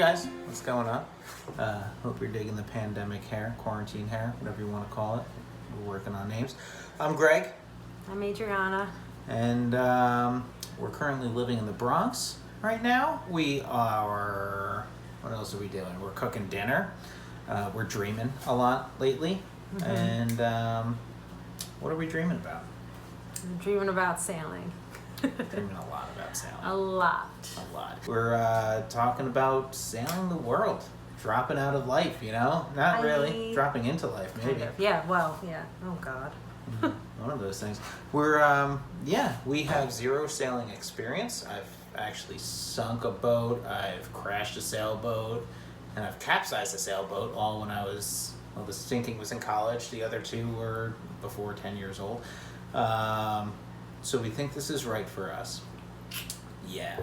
guys, what's going on? Hope you're digging the pandemic hair, quarantine hair, whatever you want to call it. We're working on names. I'm Greg. I'm Adriana. And we're currently living in the Bronx right now. We are, what else are we doing? We're cooking dinner. We're dreaming a lot lately. Mm-hmm. And what are we dreaming about? I'm dreaming about sailing. Dreaming a lot about sailing. A lot. We're talking about sailing the world, dropping out of life, you know? Not really. Dropping into life, maybe. Kind of. Yeah, well, yeah. Oh, God. One of those things. We're, we have zero sailing experience. I've actually sunk a boat, I've crashed a sailboat, and I've capsized a sailboat, all when the sinking was in college. The other two were before 10 years old. So we think this is right for us. Yeah.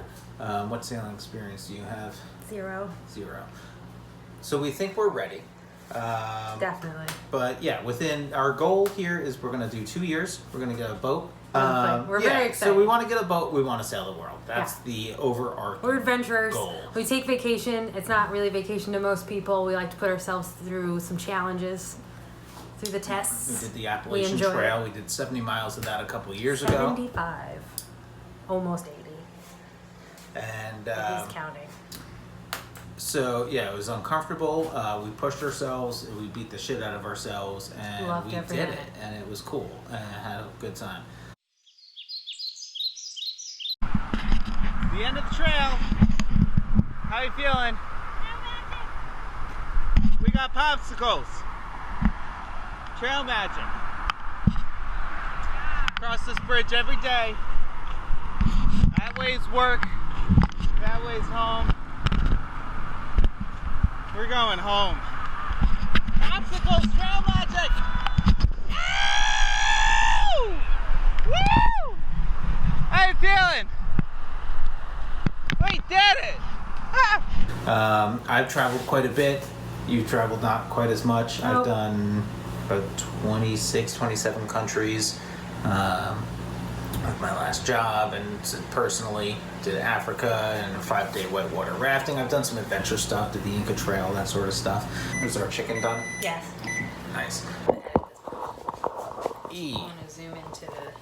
What sailing experience do you have? Zero. So we think we're ready. Definitely. But yeah, within our goal here is we're going to do 2 years. We're going to get a boat. We're very excited. So we want to get a boat. We want to sail the world. That's the overarching We're adventurers. Goal. We take vacation. It's not really vacation to most people. We like to put ourselves through some challenges, through the tests. We did the Appalachian Trail. We did 70 miles of that a couple of years ago. 75. Almost 80. And who's counting? So yeah, it was uncomfortable. We pushed ourselves. We beat the shit out of ourselves, and we did it. And it was cool. And I had a good time. The end of the trail. How you feeling? We got popsicles. Trail magic. Cross this bridge every day. That way's work. That way's home. We're going home. Popsicles, trail magic! Ow! Woo! How you feeling? We did it! Ah! I've traveled quite a bit. You've traveled not quite as much. I've done about 26, 27 countries with my last job, and personally did Africa and a 5-day whitewater rafting. I've done some adventure stuff, did the Inca Trail, that sort of stuff. Is our chicken done? Yes. Nice. I'm going to zoom into the...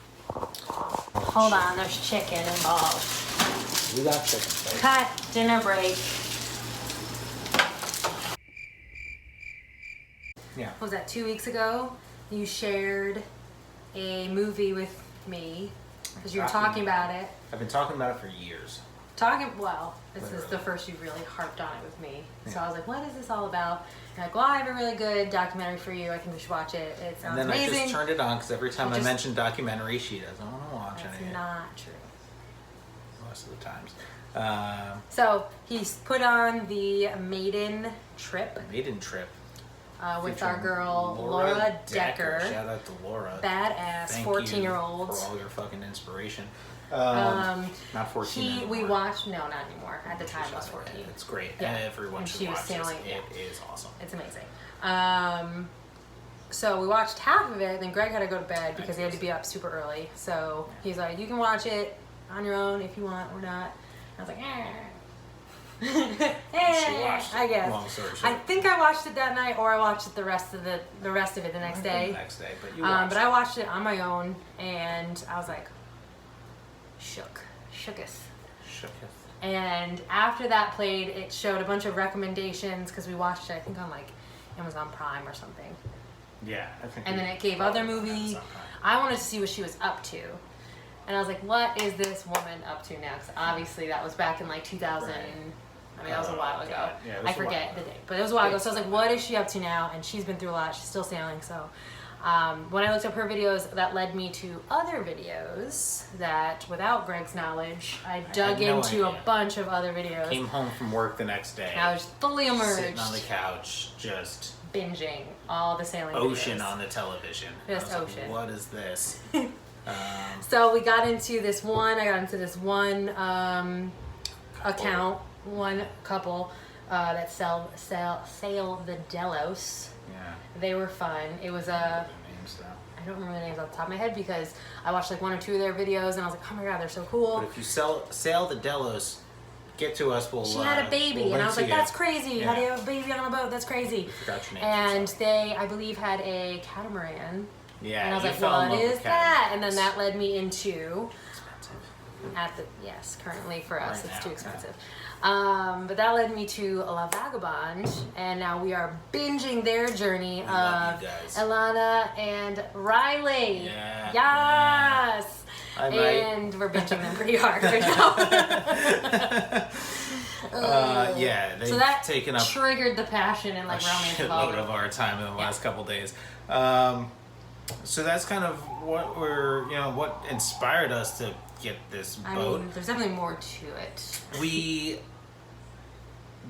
Hold on, there's chicken involved. We got chicken. Baby. Cut, dinner break. Yeah. What was that, 2 weeks ago? You shared a movie with me because you were talking about it. I've been talking about it for years. This is the first you've really harped on it with me. Yeah. So I was like, what is this all about? You're like, well, I have a really good documentary for you. I think we should watch it. It sounds amazing. And then I just turned it on because every time I mention documentary, she doesn't want to watch anything. That's not true. Most of the times. So he's put on the maiden trip. With our girl Laura Decker. Shout out to Laura. Badass 14-year-olds. For all your fucking inspiration. Not 14 anymore. We watched, no, not anymore. At the time it was 14. It's great. Yeah. Everyone should watch this. It is awesome. It's amazing. So we watched half of it, then Greg had to go to bed because he had to be up super early. So he's like, you can watch it on your own if you want or not. I was like, I guess. Long story short. I think I watched it that night, or I watched it the rest of it the next day. But you watched but I watched it on my own, and I was like, shooketh. And after that played, it showed a bunch of recommendations because we watched it, I think on like Amazon Prime or something. Yeah, I think. And then it gave other movies. I wanted to see what she was up to. And I was like, what is this woman up to now? Because obviously that was back in like 2000. Right. I mean, that was a while ago. Yeah, I forget the date. But it was a while ago. So I was like, what is she up to now? And she's been through a lot. She's still sailing. So when I looked up her videos, that led me to other videos that, without Greg's knowledge, I dug into a bunch of other videos. Came home from work the next day. And I was fully immersed. Sitting on the couch, just... binging all the sailing ocean videos. On the television. Just ocean. Like, what is this? So we got into this one. I got into this one account, one couple that sail the Delos. Yeah. They were fun. It was I don't remember the names off the top of my head because I watched like one or two of their videos and I was like, oh my god, they're so cool. But if you sail the Delos, get to us. She had a baby, we'll and I was like, "That's crazy! Yeah. How do you have a baby on a boat? That's crazy!" Forgot your name. And they, I believe, had a catamaran. Yeah, and I was you like, fell in "What love with is that?" And then catamarans. that led me into Expensive. yes, currently for us, Right it's now, too expensive. But that led me to La Vagabond, and now we are binging their journey love of you guys. Ilana and Riley. Yeah. Yes. Hi, mate. And we're binging them pretty hard right now. Yeah, they've So that taken up triggered the passion and a like romance of shitload all of our time in the last Yeah. couple days. So that's kind of what what inspired us to get this I boat. mean, there's definitely more to it. We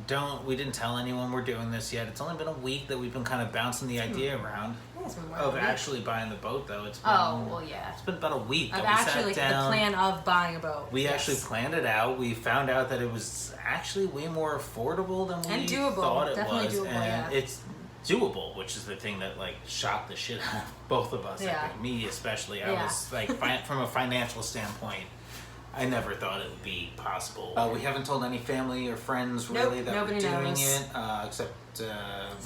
didn't tell anyone we're doing this yet. It's only been a week that we've been kind of bouncing the idea around It's been more of than a week. actually buying the boat, though. It's been, Oh, well, yeah. It's been about a week Of that we actually sat the down. plan of buying a boat. We Yes. actually planned it out. We found out that it was actually way more affordable than we And doable. thought it Definitely was, doable, and yeah. it's doable, which is the thing that like shocked the shit out of both of us. Yeah. I think me especially. I Yeah. was like, from a financial standpoint, I never thought it would be possible. We haven't told any family or friends really Nope, that we're nobody doing knows. it, except So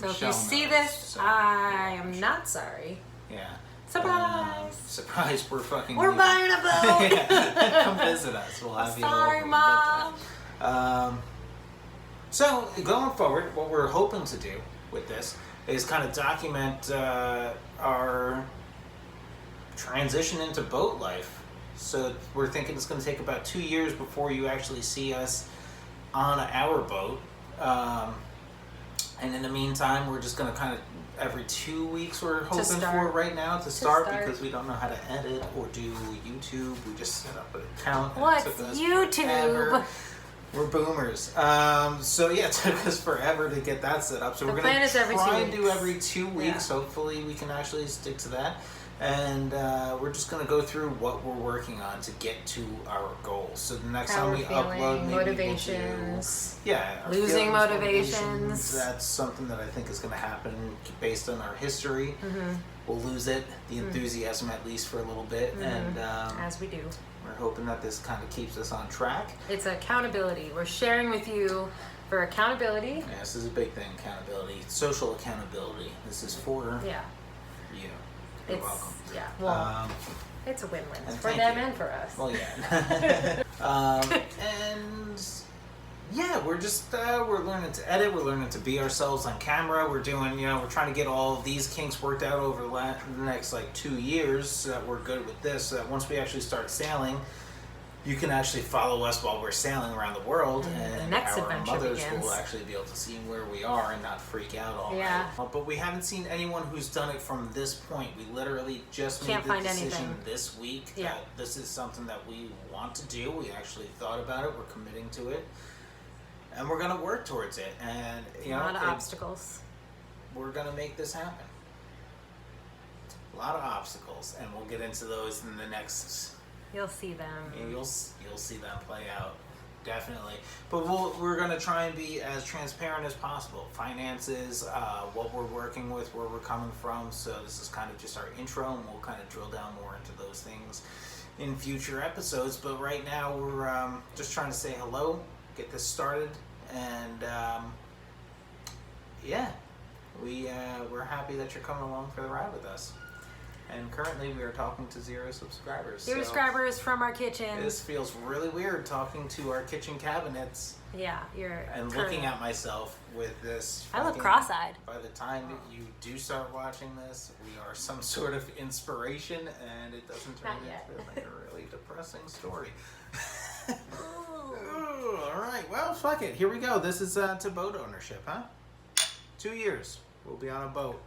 Michelle if you see knows, this, so, I am not sorry. yeah. Surprise! Surprise! We're fucking. We're leaving. buying a boat! Yeah. Come visit us. We'll have you Sorry, over. Mom! So going forward, what we're hoping to do with this is kind of document our transition into boat life. So we're thinking it's going to take about 2 years before you actually see us on our boat. And in the meantime, we're just going to kind of every 2 weeks we're hoping for start. right now to start start. because we don't know how to edit or do YouTube. We just set up an account. and it What's took us YouTube? forever. We're boomers. So yeah, it took us forever to get that set up. So The we're plan gonna is every 2 try and do weeks. every 2 weeks. Yeah. Hopefully, we can actually stick to that. And we're just gonna go through what we're working on to get to our goals. So the next How time we're we feeling, upload, maybe motivations. we'll do, our Losing feelings, motivations. That's something that I think is gonna happen based on our history. Mm-hmm. We'll lose it, the enthusiasm at least for a little bit, and As we do. we're hoping that this kind of keeps us on track. It's accountability. We're sharing with you for accountability. Yeah, this is a big thing, accountability, social accountability. This is for Yeah. you. You're It's welcome. yeah. Well, it's a win-win and for thank them you. and for us. Well, yeah. And yeah, we're just we're learning to edit. We're learning to be ourselves on camera. We're doing, we're trying to get all of these kinks worked out over the next like 2 years, so that we're good with this. So that once we actually start sailing, you can actually follow us while we're sailing around the world, and the next our adventure mothers begins. will actually be able to see where we are and not freak out all Yeah. night. But we haven't seen anyone who's done it from this point. We literally just Can't made the find decision anything. this week Yeah. that this is something that we want to do. We actually thought about it. We're committing to it, and we're gonna work towards it. And A lot of obstacles. we're gonna make this happen. A lot of obstacles, and we'll get into those in the next. You'll see them. You'll see them play out, definitely. But we're gonna try and be as transparent as possible. Finances, what we're working with, where we're coming from. So this is kind of just our intro, and we'll kind of drill down more into those things in future episodes. But right now we're just trying to say hello, get this started, and yeah, we're happy that you're coming along for the ride with us. And currently we are talking to 0 subscribers. Zero so subscribers from our kitchen. this feels really weird talking to our kitchen cabinets Yeah, you're. and looking at myself with this. I look fucking- cross-eyed. By the time that you do start watching this, we are some sort of inspiration, and it doesn't turn Not yet. into like a really depressing story. Ooh, all right, well, fuck it. Here we go. This is to boat ownership, huh? 2 years. We'll be on a boat.